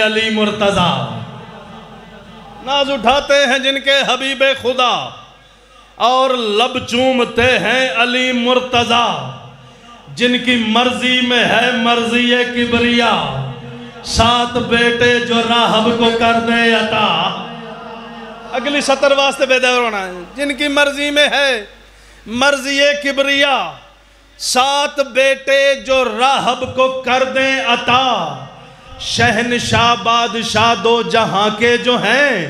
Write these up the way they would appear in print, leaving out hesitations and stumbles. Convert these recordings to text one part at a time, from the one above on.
علی مرتضیٰ، ناز اٹھاتے ہیں جن کے حبیب خدا اور لب چومتے ہیں علی مرتضیٰ، جن کی مرضی میں ہے مرضی کبریا، 7 بیٹے جو راہب کو کر دے عطا۔ اگلی سطر واسطے بیدار ہونا ہے، جن کی مرضی میں ہے مرضی کبریا، 7 بیٹے جو راہب کو کر دیں عطا، شہنشاہ بادشاہ 2 جہاں کے جو ہیں،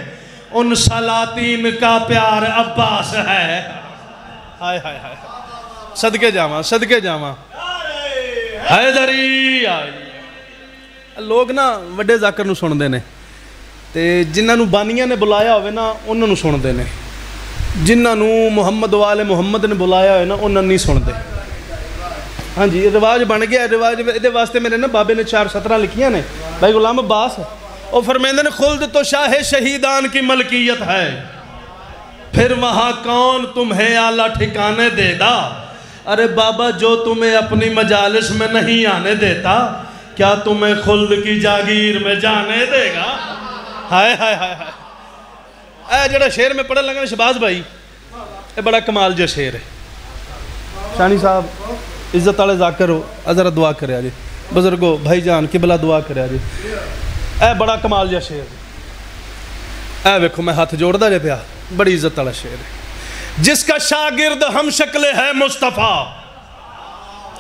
ان سلاطین کا پیار عباس ہے۔ ہائے ہائے ہائے، صدقے جاواں صدقے جاواں، حیدری آئی۔ لوگ نا وڈے ذاکر نو سن دینے تے جنہاں نو بانیاں نے بلایا ہوئے نا انہاں نو سن دینے، جنہاں نو محمد والے محمد نے بلایا ہوئے نا انہاں نہیں سن دے۔ ہاں جی رواج بن گیا، رواج دے واسطے میرے نا بابے نے 4 سطرہ لکھیاں نے، بھائی غلام عباس او فرمیندے نے خلد تو شاہ شہیدان کی ملکیت ہے، پھر وہاں کون تمہیں اعلیٰ ٹھکانے دے دا؟ ارے بابا جو تمہیں اپنی مجالس میں نہیں آنے دیتا کیا تمہیں خلد کی جاگیر میں جانے دے گا؟ ہائے ہائے ہائے ہائے، اے جڑا شعر میں پڑھن لگا شہباز بھائی، اے بڑا کمال جو شعر ہے۔ شانی صاحب عزت والے ذاکر ہو، ذرا دعا کرے آجے، بزرگو بھائی جان قبلہ دعا کرے آجے، اے بڑا کمال جو شعر ہے۔ اے ویکھو میں ہاتھ جوڑ دا جے پیا، بڑی عزت والا شعر ہے۔ جس کا شاگرد ہم شکل ہے مصطفیٰ،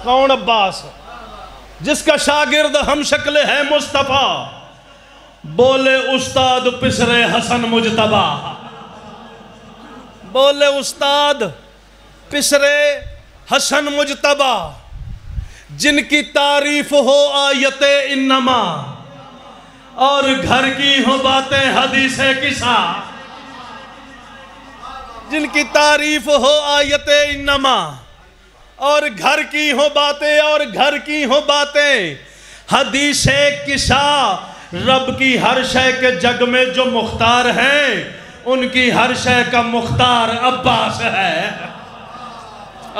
کون عباس؟ جس کا شاگرد ہم شکل ہے مصطفیٰ، بولے استاد پسرے حسن مجتبہ، بولے استاد پسرے حسن مجتبہ، جن کی تعریف ہو آیت انما، اور گھر کی ہو باتیں حدیث قصہ، جن کی تعریف ہو آیت انما، اور گھر کی ہو باتیں اور گھر کی ہو باتیں حدیث قصہ، رب کی ہر شے کے جگ میں جو مختار ہیں ان کی ہر شے کا مختار عباس ہے۔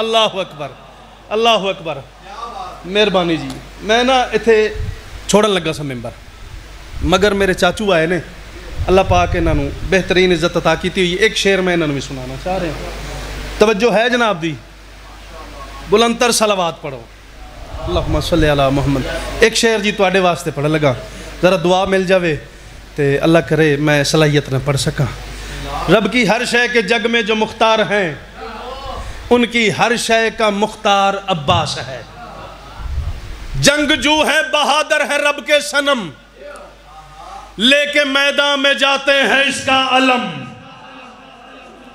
اللہ اکبر اللہ اکبر۔ مہربانی جی میں نا اتھے چھوڑن لگا سا ممبر، مگر میرے چاچو آئے نے، اللہ پاک انہاں نو بہترین عزت عطا کیتی ہوئی، ایک شعر میں انہاں نو بھی سنانا چاہ رہے ہیں، توجہ ہے جناب دی؟ بلندر صلوات پڑھو، اللہم صلی علی محمد۔ ایک شعر جی تواڈے واسطے پڑھ لگا، ذرا دعا مل جاوے تے اللہ کرے میں صلاحیت نہ پڑھ سکا۔ رب کی ہر شے کے جگ میں جو مختار ہیں ان کی ہر شے کا مختار عباس ہے، جنگجو ہے بہادر ہے رب کے صنم، لے کے میدان میں جاتے ہیں اس کا علم۔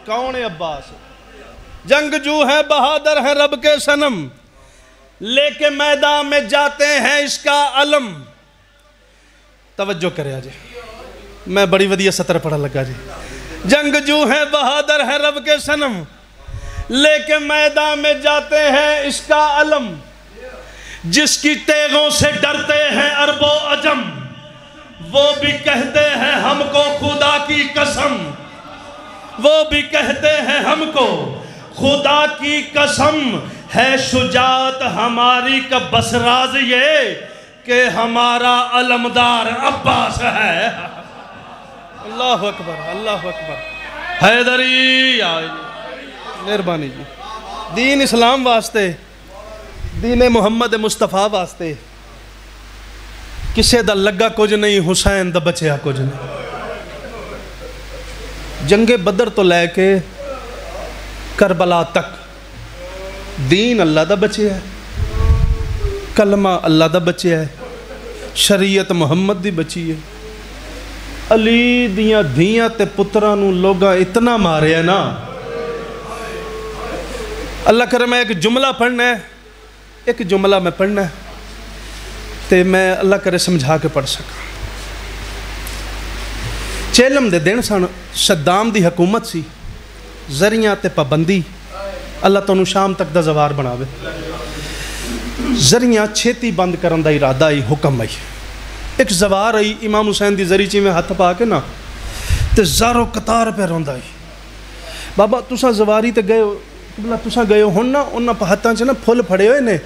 کون ہے عباس؟ جنگجو ہے بہادر ہے رب کے صنم، لے کے میدان میں جاتے ہیں اس کا علم۔ توجہ کرے آجے، میں بڑی ودیع سطر پڑھا لگا جی۔ جنگجو ہے بہادر ہے رب کے صنم، لے کے میدان میں جاتے ہیں اس کا علم، جس کی تیغوں سے ڈرتے ہیں عرب و عجم، وہ بھی کہتے ہیں ہم کو خدا کی قسم، وہ بھی کہتے ہیں ہم کو خدا کی قسم، ہے شجاعت ہماری کا بس راز یہ کہ ہمارا علمدار عباس ہے۔ اللہ اکبر اللہ اکبر۔ حیدری آئی، مہربانی جی، دین اسلام واسطے، دین محمد مصطفیٰ واسطے کسے دا لگا کچھ نہیں، حسین دا بچیا کچھ نہیں۔ جنگ بدر تو لے کے کربلا تک دین اللہ دا بچیا ہے، کلمہ اللہ دا بچیا ہے، شریعت محمد دی بچی ہے۔ علی دیاں دھیاں تے پترانو لوگاں اتنا مارے ہیں نا، اللہ کرے میں ایک جملہ پڑھنا ہے، ایک جملہ میں پڑھنا ہے تے میں اللہ کرے سمجھا کے پڑھ سکا۔ چیلم دے دن سن، صدام دی حکومت سی، ذریعہ تے پابندی، اللہ تو انہوں شام تک دا زوار بناوے، ذریعہ چھیتی بند کرن دا ارادہ آئی، حکم آئی، ایک زوار آئی، امام حسین دی ذریعی میں ہاتھ پا کے نا تے زارو قطار پہ روندہ آئی، بابا تسا زواری تے گئے ہو، قبلہ تسا گئے ہو نا، انہاں پہ ہاتھاں چے نا پھول پھڑے ہوئے نے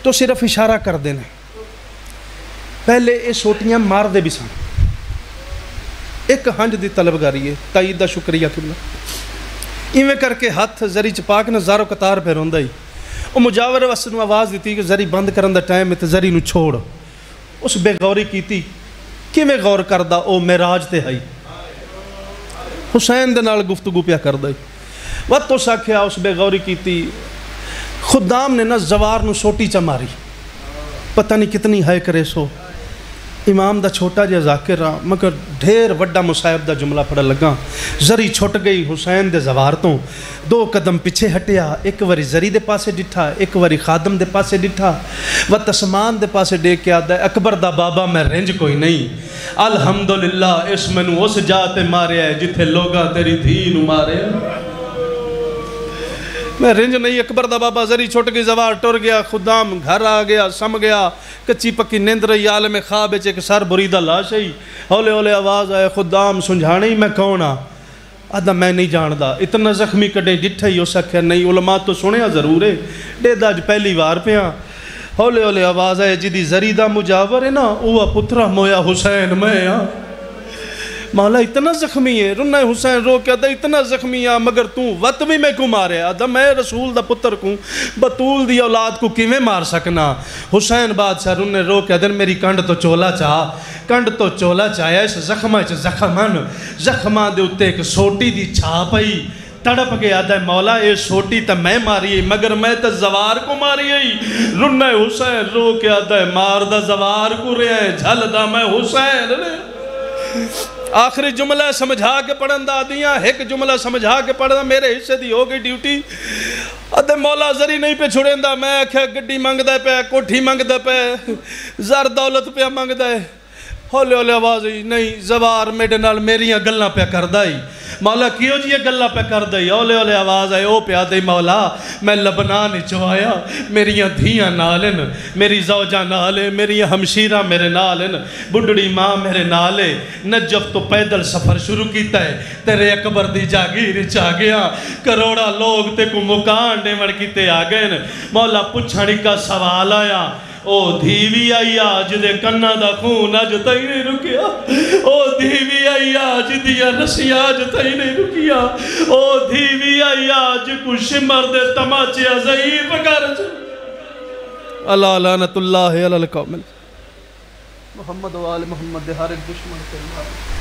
تو صرف اشارہ کر دینے، پہلے اے سوٹیاں مار دے بھی سن، ایک ہنج دی طلبگاری ہے، تائید دا شکریہ قبلہ۔ ایویں کر کے ہاتھ زری چ پا کے نہ زارو قطار پہ روندا ہی، وہ مجاور وس نو آواز دیتی کہ زری بند کرن دا ٹائم ہے تے زری نو چھوڑ۔ اس بے غوری کیتی، کیویں غور کردا او معراج تے ہائی، حسین دے نال گفتگو پیا کردا ہی۔ وقت تو ساکھیا اس بے غوری کیتی، خدام نے نہ زوار نو سوٹی چا ماری، پتہ نہیں کتنی ہائے کرے سو۔ امام دا چھوٹا جا ذاکر رہا مگر ڈھیر وڈا مصائب دا جملہ پڑھا لگا۔ زری چھٹ گئی حسین دے زوار تو، 2 قدم پیچھے ہٹیا، ایک واری زری دے پاسے ڈٹھا، ایک واری خادم دے پاسے ڈٹھا، و تسمان دے پاسے ڈیک کے آدھا اکبر دا بابا میں رنج کوئی نہیں، الحمدللہ اس منو اس جاتے مارے ہے جتھے لوگا تیری دھی نو مارے میں رنج نہیں۔ اکبر دا بابا زری چھوٹ گئی، زوار ٹر گیا، خدام گھر آ گیا، سم گیا، کچی پکی نیند رہی، عالم خواب ایک سر بریدہ لاش ہے، ہولے ہولے آواز آئے، خدام سنجھانے ہی میں کون آ؟ آدھا میں نہیں جاندہ، اتنا زخمی کڈے جٹھا ہی ہو سکیا نہیں، علماء تو سنیا ضرور ہے، ڈے داج پہلی وار پیا۔ ہولے ہولے آواز آئے، جدی زری دا مجاور ہے نا، اوہ پترہ مویا حسین میں آ۔ مولا اتنا زخمی ہے، رنہ حسین رو کے آدھا اتنا زخمی ہے مگر توں وط بھی میں کو مارے، آدھا میں رسول دا پتر کو بطول دی اولاد کو کیویں مار سکنا؟ حسین بادشاہ رنہ رو کے آدھا میری کنڈ تو چولا چاہ، کنڈ تو چولا چاہیا، اس زخمہ چا زخمان، زخمہ دے اتے ایک سوٹی دی چھاپ ہی، تڑپ گیا آدھا مولا اے سوٹی تا میں ماری ہے مگر میں تا زوار کو ماری ہے۔ رنہ حسین رو کے آدھا مار دا زوار کو رہے ہیں، جھل دا میں حسین رہے۔ آخری جملہ سمجھا کے پڑھن دا دیاں، ایک جملہ سمجھا کے پڑھن دا میرے حصے دی ہو گئی ڈیوٹی۔ ادھے مولا زری نہیں پہ چھوڑیں دا، میں کہا گڈی مانگ دے پہ، کوٹھی مانگ دے پہ، زر دولت پہ مانگ دے۔ ہولے ہولے آواز ہی نہیں، زوار میڈے نال میریاں گلنا پہ کر دائی۔ مولا کیوں جی یہ گلنا پہ کر دائی؟ ہولے ہولے آواز آئے، او پہ آدھے مولا میں لبنان چوایا، میریاں دھیاں نالن، میری زوجہ نالے، میری ہمشیرہ میرے نالن، بڑھڑی ماں میرے نالے، نجف تو پیدل سفر شروع کیتا ہے، تیرے اکبر دی جاگیر چاہ گیا، کروڑا لوگ تے کو مکان ڈیمڑ کیتے آگئے۔ مولا پچھڑی کا سوال آیا، او دھیوی آئی آج دے کنہ دا خون آج تائی نہیں رکیا، او دھیوی آئی آج دیا رسی آج تائی نہیں رکیا، او دھیوی آئی آج کو شمر دے تماچے ضعیف گرج۔ اللہ لعنت اللہ علی القوم، محمد و آل محمد دے ہر ایک دشمن کے اللہ۔